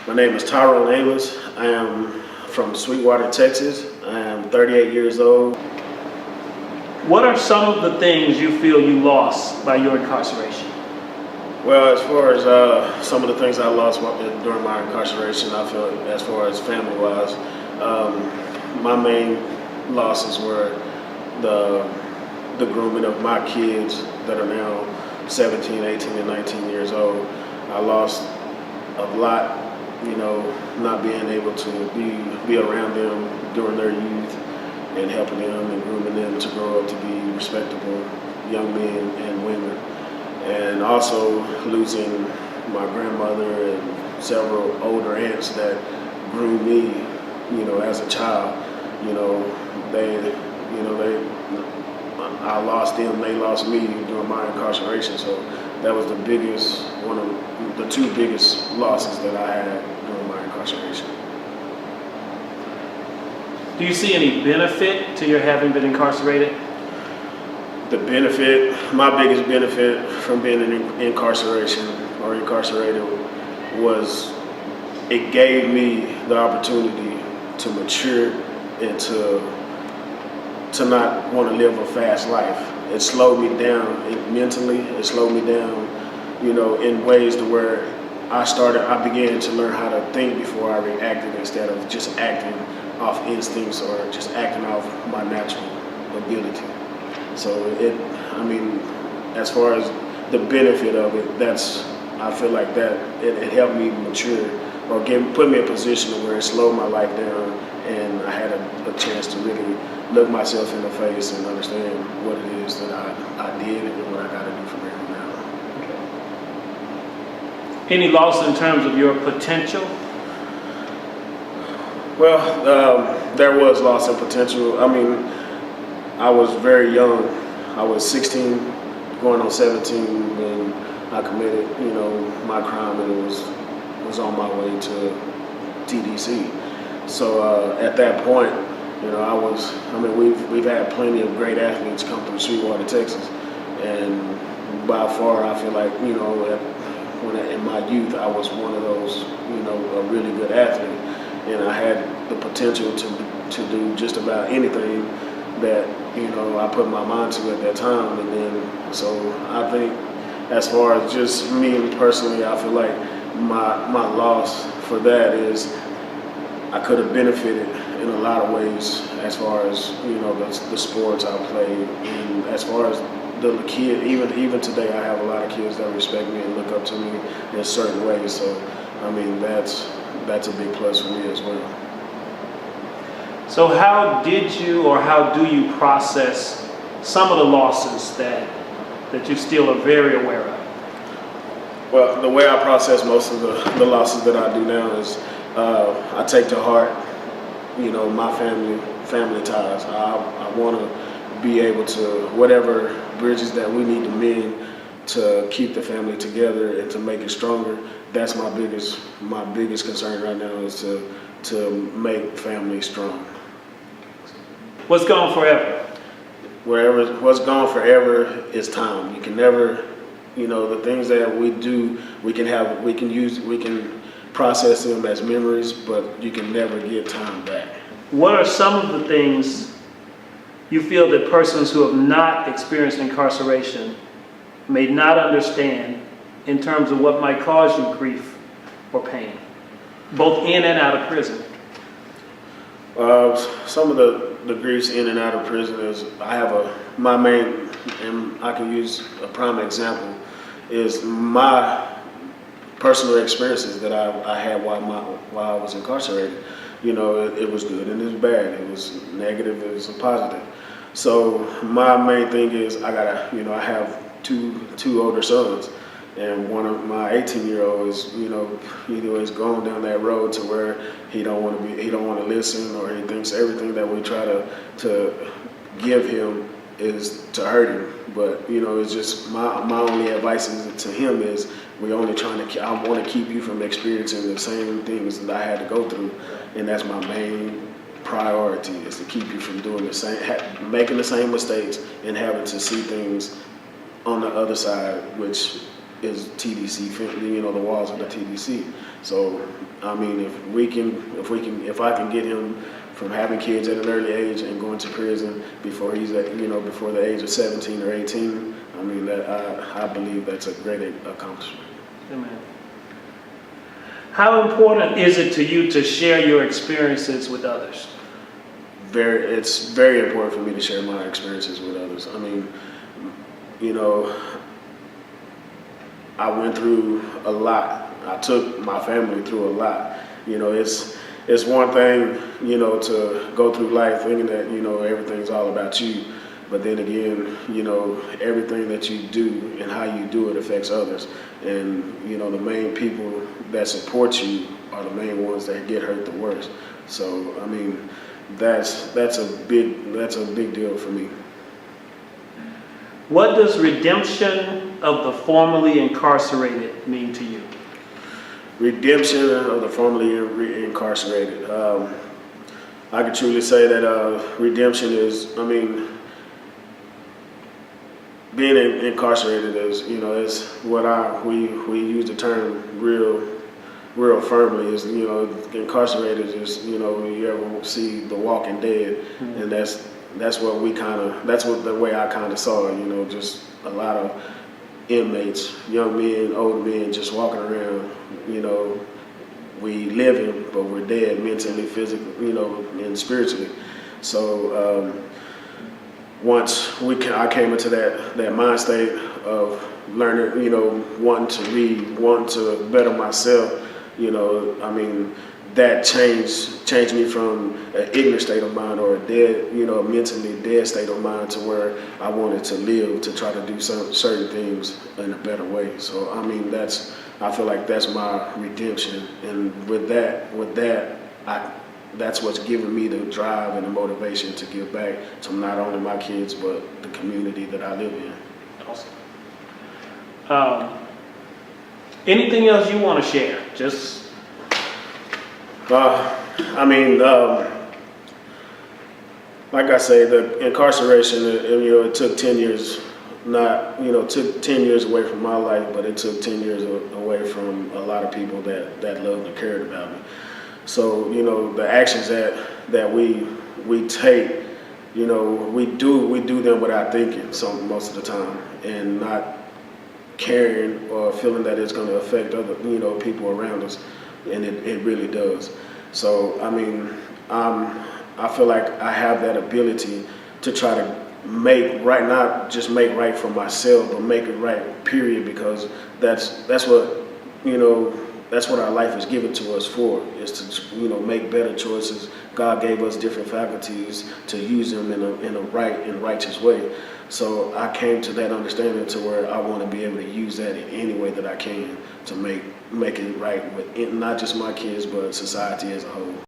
My name is Tyrone Amos. I am from Sweetwater, Texas. I am 38 years old. What are some of the things you feel you lost by your incarceration? Well, as far as some of the things I lost during my incarceration, I feel as far as family-wise, my main losses were the grooming of my kids that are now 17, 18, and 19 years old. I lost a lot, not being able to be around them during their youth and helping them and grooming them to grow up to be respectable young men and women. And also losing my grandmother and several older aunts that grew me, as a child. I lost them, they lost me during my incarceration. So that was one of the two biggest losses that I had during my incarceration. Do you see any benefit to your having been incarcerated? My biggest benefit from being in incarcerated was it gave me the opportunity to mature and to not want to live a fast life. It slowed me down mentally. It slowed me down, in ways to where I began to learn how to think before I reacted instead of just acting off instincts or just acting off my natural ability. So as far as the benefit of it, I feel like that it helped me mature or put me in a position where it slowed my life down, and I had a chance to really look myself in the face and understand what it is that I did and what I got to do from here on out. Any loss in terms of your potential? Well, there was loss in potential. I was very young. I was 16, going on 17 when I committed, my crime, and it was on my way to TDC. So at that point, we've had plenty of great athletes come through Sweetwater, Texas, and by far I feel like, in my youth I was one of those, a really good athlete, and I had the potential to do just about anything that I put my mind to at that time. And then so I think as far as just me personally, I feel like my loss for that is I could have benefited in a lot of ways as far as the sports I played, and as far as the kid, even today I have a lot of kids that respect me and look up to me in certain ways. So that's a big plus for me as well. So how did you or how do you process some of the losses that you still are very aware of? Well, the way I process most of the losses that I do now is I take to heart, my family ties. I want to be able to, whatever bridges that we need to mend to keep the family together and to make it stronger. That's my biggest concern right now, is to make family strong. What's gone forever? What's gone forever is time. You can never, the things that we do, we can process them as memories, but you can never get time back. What are some of the things you feel that persons who have not experienced incarceration may not understand in terms of what might cause you grief or pain, both in and out of prison? Some of the griefs in and out of prison is my main, and I can use a prime example, is my personal experiences that I had while I was incarcerated. It was good and it was bad. It was negative, it was positive. So my main thing is I have two older sons, and one of my 18-year-old is, is going down that road to where he don't want to listen, or he thinks everything that we try to give him is to hurt him. But it's just my only advice to him is I want to keep you from experiencing the same things that I had to go through, and that's my main priority, is to keep you from doing making the same mistakes and having to see things on the other side, which is TDC, the walls of the TDC. So, I mean, if I can get him from having kids at an early age and going to prison before he's before the age of 17 or 18, I mean, I believe that's a great accomplishment. Amen. How important is it to you to share your experiences with others? It's very important for me to share my experiences with others. I mean, I went through a lot. I took my family through a lot. It's one thing, to go through life thinking that, everything's all about you. But then again, everything that you do and how you do it affects others. And, the main people that support you are the main ones that get hurt the worst. So, I mean, that's a big deal for me. What does redemption of the formerly incarcerated mean to you? Redemption of the formerly incarcerated. I can truly say that redemption is, being incarcerated is, is what we use the term real firmly is, incarcerated is, you ever see The Walking Dead, mm-hmm. And that's what the way I kind of saw it, just a lot of inmates, young men, old men, just walking around, we living, but we're dead mentally, physically, and spiritually. So once I came into that mind state of learning, wanting to read, wanting to better myself, that changed me from an ignorant state of mind or a dead, a mentally dead state of mind to where I wanted to live, to try to do certain things in a better way. So, I feel like that's my redemption. And with that, that's what's given me the drive and the motivation to give back to not only my kids, but the community that I live in. Awesome. Anything else you want to share? Like I say, the incarceration, it took 10 years, took 10 years away from my life, but it took 10 years away from a lot of people that loved and cared about me. So, the actions that we take, we do them without thinking most of the time, and not caring or feeling that it's going to affect other, people around us, and it really does. So, I feel like I have that ability to try to make right, not just make right for myself, but make it right, period, because that's what our life is given to us for, is to, make better choices. God gave us different faculties to use them in a right and righteous way. So I came to that understanding to where I want to be able to use that in any way that I can to make it right with not just my kids, but society as a whole.